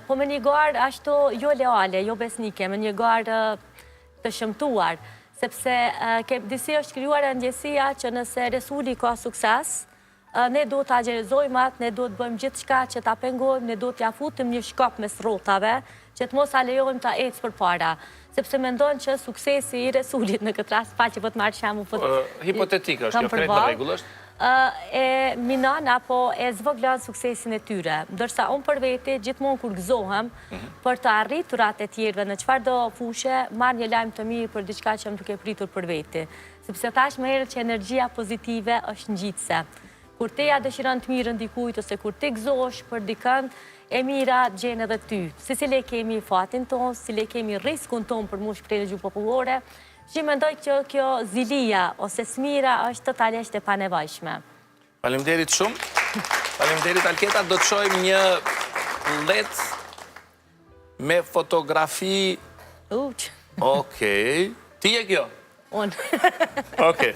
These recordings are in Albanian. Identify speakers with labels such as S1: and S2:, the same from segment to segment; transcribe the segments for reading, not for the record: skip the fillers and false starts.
S1: Po me një garë ashtu jo leale, jo besnike, me një garë të shëmtuar, sepse disi është krijuar ndjesia që nëse Resuli ka sukses, ne do të agjerizojmë atë, ne do të bëjmë gjithë shka që ta pengojmë, ne do t'ja futëm një shkop mes rrotave, që të mos a lejojmë ta ecë për para. Sepse mendon që suksesi i Resulit në këtë rast, pa që po të marrë shamu...
S2: Hipotetikë është, jo krejt në regull është?
S1: E minan apo e zvoglan suksesin e tyre. Ndërsa unë për veti, gjithmonë kur gëzohem për të arriturat e tjerve në qëfar do fushë, marrë një lajmë të mirë për diçka që më duke pritur për veti. Sepse tash më herët që energjia pozitive është ngjitse. Kur te ja dëshiron të mirën dikujt, ose kur te gëzosh për dikën, e mira gjenë edhe ty. Si le kemi fatin tonë, si le kemi riskun tonë për mu shprehje në gjuhë popullore, që mendoj që kjo zilia ose smira është totalisht e panevojshme.
S2: Faleminderit shumë. Faleminderit Alketa, do të shojmë një let me fotografi...
S1: Uq.
S2: Okej. Ti e kjo?
S1: Unë.
S2: Okej.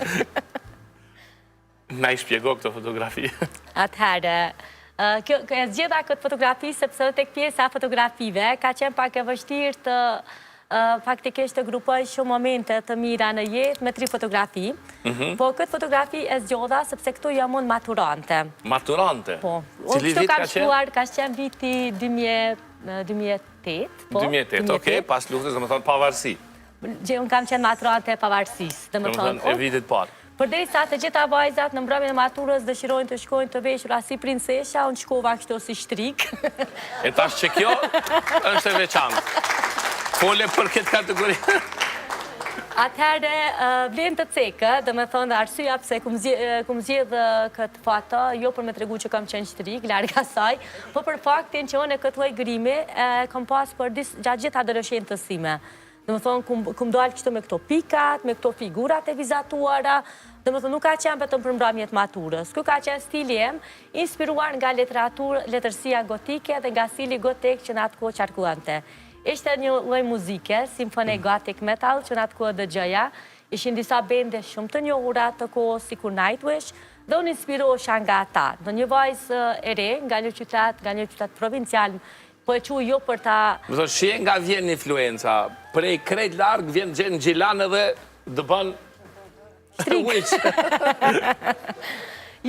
S2: Na i shpjego këtë fotografi.
S1: Atëherë, e zgjeda këtë fotografi, sepse dhe tek pjesa fotografive, ka qenë pak e vështirë të faktikisht të grupoj shumë momente të mira në jetë me 3 fotografi. Po këtë fotografi e zgjodha, sepse këtu jam unë maturante.
S2: Maturante?
S1: Po.
S2: Cili vit ka qenë?
S1: Ka qenë viti 2008.
S2: 2008, okej, pas luftës, dhe më thonë pavarësi.
S1: Unë kam qenë maturante e pavarësis. Dhe më thonë,
S2: e vitit parë.
S1: Përderisa të gjitha vajzat në mbrëmjen e maturës dëshirojnë të shkojnë të veshura si princesha, unë shkova kështu si shtrik.
S2: E tash që kjo është e veçantë. Fole për këtë kategori.
S1: Atëherë, vlen të cekë, dhe me thonë dhe arsyeja pse kum zgjedhë këtë foto, jo për me tregu që kam qenë shtrik, larg asaj, po për faktin që unë këtë lloj grimi kam pas për gjatë gjithë adoleshentës time. Dhe me thonë, kum dalë kështu me këto pikat, me këto figurat e vizatuara, dhe me thonë, nuk ka qenë vetëm për mbrëmjet maturës. Kjo ka qenë stili em, inspiruar nga letërsia gotike dhe nga stili gotik që në atë kohë qarkuante. Ishte një lloj muzike, simfoni gothic metal, që në atë kohë dëgjoja, ishin disa bende shumë të njohura të kohës, sikur Nightwish, dhe unë inspirohesha nga ata. Në një vajzë e re, nga një qytet provincial, po e quaj jo për ta...
S2: Më thonë, shie nga vjen influenca, prej krejt largë vjen gjenë gjilan edhe dë bën...
S1: Shtrik.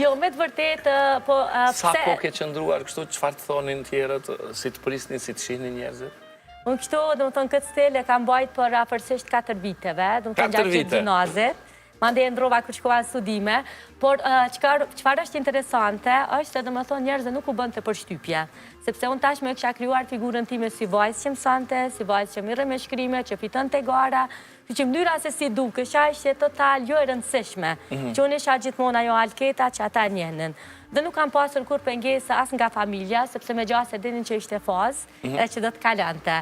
S1: Jo, me të vërtet, po...
S2: Sa po ke qëndruar kështu, qëfar të thonin tjerët, si të prisnin, si të shihnin njerëzit?
S1: Unë kështu, dhe më thonë, këtë stel e kam bajt për afërsisht 4 viteve, dhe më thonë gjatë që gjinazit. Mande e ndrova kër shkova në studime, por qëfar është interesante, është edhe më thonë njerëzë nuk u bënd të përshtypje. Sepse unë tash me kësha kryuar figurën time si vajzë që mësante, si vajzë që mirë me shkrime, që fitën të gara, që mënyra se si duke, isha ishte total jo e rëndësishme, që unë isha gjithmona jo Alketa që ata njenën. Dhe nuk kam pasur kur pengesa as nga familja, sepse me gjase dinin që ishte fazë, e që dhe të kalante.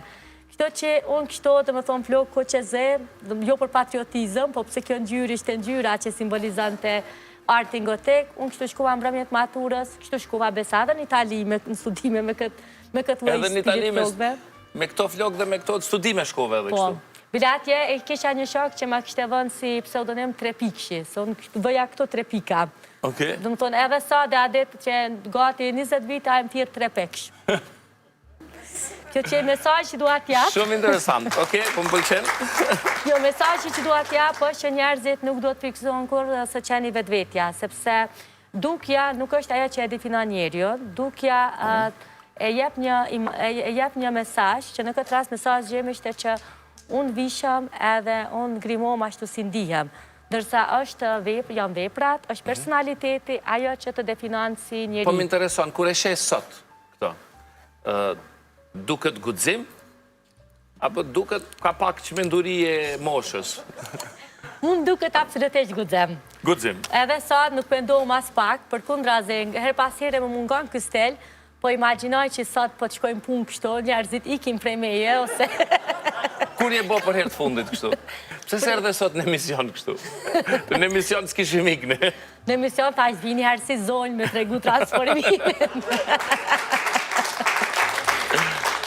S1: Kështu që unë kështu të më thonë flokë koqeze, jo për patriotizëm, po pëse kjo ngjyrë ishte ngjyra që simbolizante artin gotik, unë kështu shkova mbrëmjet maturës, kështu shkova besa edhe në Itali në studime me këtë lloj stili flokëve.
S2: Me këto flokë dhe me këto studime shkove edhe kështu?
S1: Po, bilatje e kisha një shok që ma kishte vënë si pseudonim Trepikshi, se unë bëja këto Trepika. Dhe më thonë edhe sa dhe adet që gati 20 vita e më thirë Trepeksh. Kjo që e mesaj që duat japë...
S2: Shumë interesant, oke, po më pëlqen.
S1: Jo, mesaj që duat japë është që njerëzit nuk do të fiksohen kur së qeni vetvetja, sepse dukja nuk është ajo që e definon njeriu, dukja e jep një mesaj, që në këtë rast mesaj gjemë ishte që unë vishëm edhe unë grimom ashtu si ndihem. Dërsa janë veprat, është personaliteti, ajo që të definon si njeri.
S2: Po më intereson, kur e shes sot këto, duket guxim, apo duket ka pak çmenduri e moshës?
S1: Unë duket absolutisht guxim.
S2: Guxim.
S1: Edhe sot nuk pendohem as pak, përkundrazi, her pas here më mungon ky stel, po imagjinoj që sot po të shkojmë punë kështu, njerëzit ikin prej meje, ose...
S2: Kur je bo për herë të fundit kështu? Pse se erdhe sot në emision kështu? Në emision s'kishim ikne.
S1: Në emision ta është vini herë si zonjë me tregu transformimin.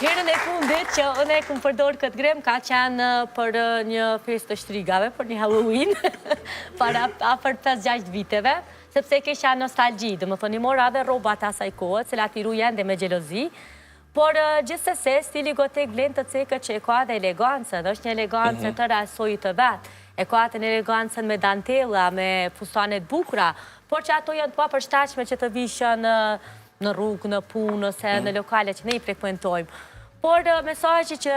S1: Herën e fundit që unë e këmë përdor këtë grem ka qenë për një fest të shtrigave, për një Halloween, para afër 5-6 viteve, sepse kisha nostalgji, dhe më thoni mora dhe robat asaj kohët, cilat i rujen dhe me gjelozi, Por gjithsesi, stili gotik vlen të cekët që e ka dhe elegancën, është një elegancë të rasojit të vetë, e ka atë një elegancën me dantela, me fustanet bukura, por që ato janë të papërshtatshme që të vishën në rrugë, në punë, ose në lokale që ne i frekuentojmë. Por mesazhi që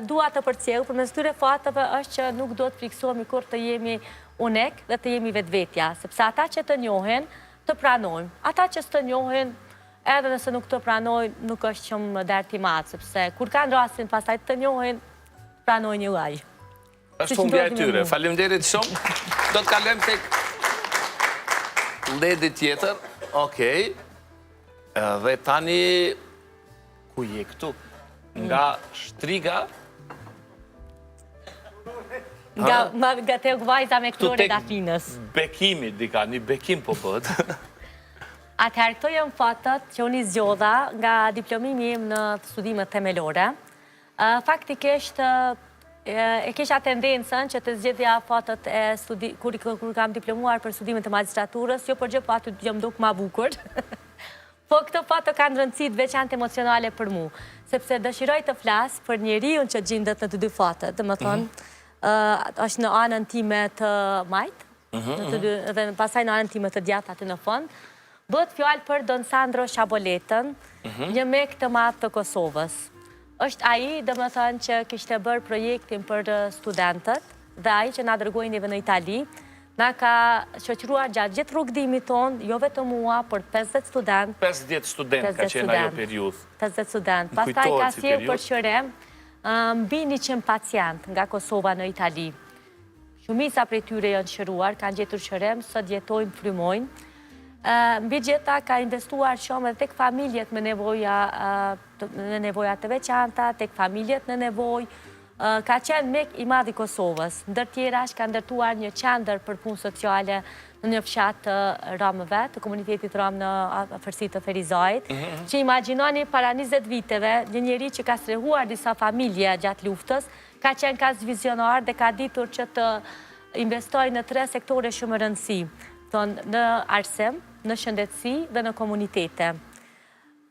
S1: dua të përcjell përmes këtyre fateve është që nuk do të friksohemi kur të jemi unik dhe të jemi vetvetja, sepse ata që të njohin, të pranojmë. Ata që s'të njohin, edhe nëse nuk të pranojnë, nuk është shumë dert i madh, sepse kur kanë rastin pastaj të njohin, pranojnë një lloj.
S2: Është humbja e tyre. Faleminderit shumë. Do të kalojmë tek ledi tjetër. Okej. Dhe tani ku je këtu? Nga shtriga?
S1: Nga te vajza me këtore dafinës.
S2: Bekimi, dika, një bekim po bët.
S1: Atëherë, këto janë fatët që unë i zgjodha nga diplomimi im në studimet themelore. Faktikisht, e kisha tendencën që të zgjedhja fatët kur kam diplomuar për studimet e magistraturës, jo për gjë, po aty jam duk ma bukur. Po këto fatë kanë rëndësit veçantë emocionale për mu, sepse dëshiroj të flasë për njeriun që gjindet në të dy fatët, dhe më thonë, është në anën time të majtë, dhe pasaj në anën time të djatë aty në fond, bëhet fjallë për Don Sandro Shaboletën, një mek të madh të Kosovës. Është ai, dhe më thonë, që kishte bërë projektin për studentët, dhe ai që na dërgojnive në Itali, na ka shoqëruar gjatë gjithë rrugëdimit tonë, jo vetëm mua, por 50 student.
S2: 50 student ka qenë ajo periudhë.
S1: 50 student. Pastaj ka sjellë për shërim mbi 100 pacient nga Kosova në Itali. Shumica prej tyre janë shëruar, kanë gjetur shërim, sot jetojnë, frymojnë. Mbi gjitha ka investuar shumë edhe tek familjet me nevoja të veçanta, tek familjet në nevojë. Ka qenë mek i madh i Kosovës. Ndër tjerash ka ndërtuar një qendër për punë sociale në një fshat të Romëve, të komunitetit Rom në afërsi të Ferizajit, që imagjinoni para 20 viteve, një njeri që ka strehuar disa familje gjatë luftës, ka qenë kaq vizionar dhe ka ditur që të investoj në 3 sektore shumë rëndësi, në arsim, në shëndetësi dhe në komunitete.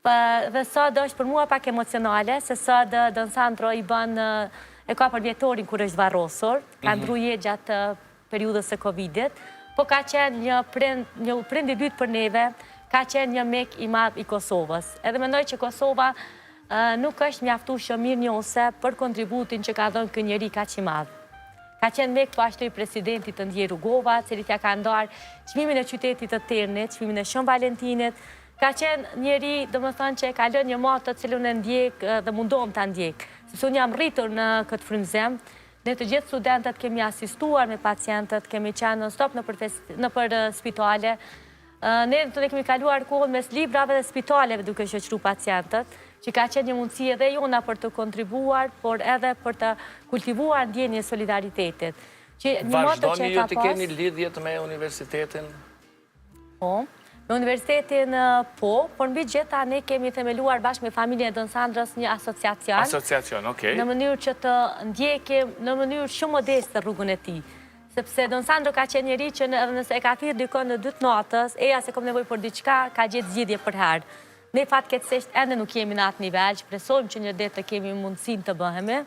S1: Dhe sot është për mua pak emocionale, se sot Don Sandro i bën e ka për vjetorin kur është varrosur, ka ndruje gjatë periudhës së Covidit, po ka qenë një prind i dytë për neve, ka qenë një mek i madh i Kosovës. Edhe mendoj që Kosova nuk është mjaftueshëm mirënjohëse për kontributin që ka dhënë ky njeri kaq i madh. Ka qenë mek po ashtu i presidentit të ndjer Rugova, i cili ja ka ndarë çmimin e qytetit të Ternit, çmimin e Shën Valentinit. Ka qenë njeri, domethënë që ka lënë një matë të cilën e ndjek dhe mundohem ta ndjek. Sepse unë jam rritur në këtë frymëzim, ne të gjithë studentët kemi asistuar me pacientët, kemi qenë non-stop në për spitale. Ne të kemi kaluar kohën mes librave dhe spitaleve duke shoqëruar pacientët, që ka qenë një mundësi edhe jona për të kontribuar, por edhe për të kultivuar ndjenjën e solidaritetit.
S2: Vazhdoni ju të keni lidhjet me universitetin?
S1: Po. Me universitetin po, por mbi gjitha ne kemi themeluar bashkë me familjen e Don Sandros një asociacion.
S2: Asociacion, okej.
S1: Në mënyrë që të ndjekim në mënyrë shumë modeste rrugën e tij. Sepse Don Sandro ka qenë njeri që nëse e ka thirrë dikon në 2 natës, eja se kam nevojë për diçka, ka gjetë zgjidhje për herë. Ne fatkeqësisht ende nuk jemi në atë nivel, shpresojmë që një ditë të kemi mundësinë të bëhemi.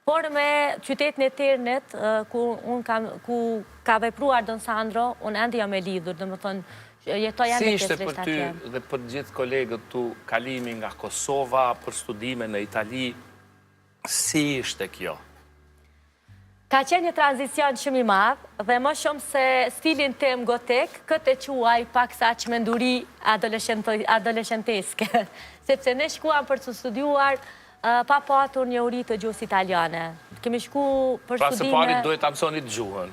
S1: Por me qytetin e Ternit, ku ka vepruar Don Sandro, unë ende jam e lidhur, domethënë
S2: si ishte për ty dhe për gjithë kolegët tu kalimi nga Kosova për studime në Itali, si ishte kjo?
S1: Ka qenë një tranzicion shumë i madh dhe më shumë se stilin tim gotik, këtë e quaj paksa çmenduri adoleshenteske, sepse ne shkuam për të studiuar pa patur një uri të gjuhës italiane. Kemi shku për studime...
S2: Pra së pari duhet ta mësoni gjuhën.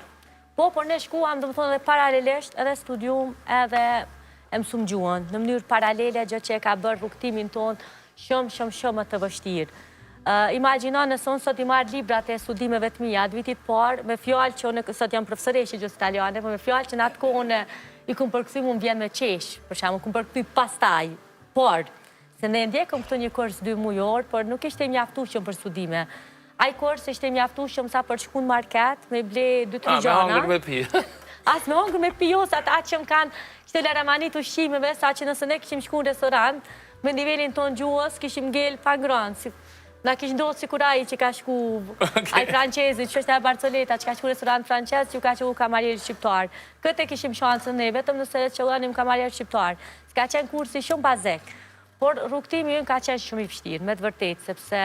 S1: Po, por ne shkuam, domethënë, edhe paralelisht, edhe studium, edhe e mësum gjuhën, në mënyrë paralele, gjë që e ka bërë rrugtimin tonë shumë të vështirë. Imagjino nëse unë sot i marrë librat e studimeve të mia, të vitit parë, me fjalë që unë sot jam profesoreshe gjuhës italiane, por me fjalë që në atë kohën i kum përkthy më vjen me qesh, për shembull, kum përkthy pastaj. Por, se ne ndjekëm këtu një kurs 2 mujor, por nuk ishte mjaftueshëm për studime. Ai kurs ishte mjaftueshëm sa për shku në market, me ble 2-3 gjana.
S2: Me hongër me pi.
S1: As me hongër me pi, ose ata që më kanë kishte laramanit ushqimeve, sa që nëse ne kishim shku në restorant, me nivelin ton gjuhës, kishim ngel pa ngrënë. Na kish ndodhë si kur ai që ka shku, ai francezit, që është e Barcoleta, që ka shku restorant francez, që ka qenë kamarierë shqiptar. Këtë e kishim shansën ne, vetëm nëse qëllënim kamarierë shqiptar. S'ka qenë kursi shumë bazek. Por rrugtimi ynë ka qenë shumë i vështirë, me të vërtetë, sepse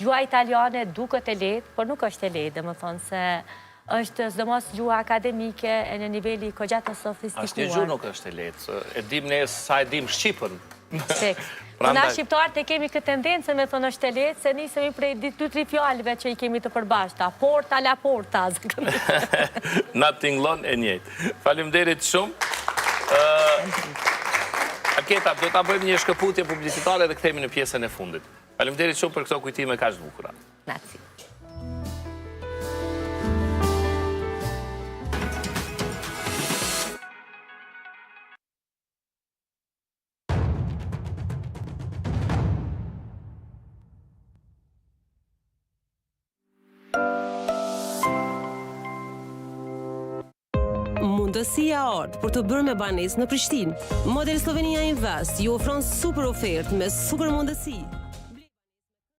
S1: gjua italiane duket e lehtë, por nuk është e lehtë, më thonë se është sidomos gjua akademike e në niveli kogja të sofistikuar.
S2: Asnjë gjuhë nuk është e lehtë. E dim ne sa e dim Shqipën.
S1: Na shqiptarët e kemi këtë tendencë me thonë është e lehtë, se nisemi prej 2-3 fjalëve që i kemi të përbashkëta. Porta la porta.
S2: Na tingëllon e njëjtë. Faleminderit shumë. Aketa, do ta bëjmë një shkëputje publicitare dhe kthehemi në pjesën e fundit. Faleminderit shumë për këto kujtime kaq të bukura.
S1: Grazie.
S3: Mundësia ardh për të bërë me banesë në Prishtinë. Model Slovenia Invest ju ofron super ofertë me super mundësi.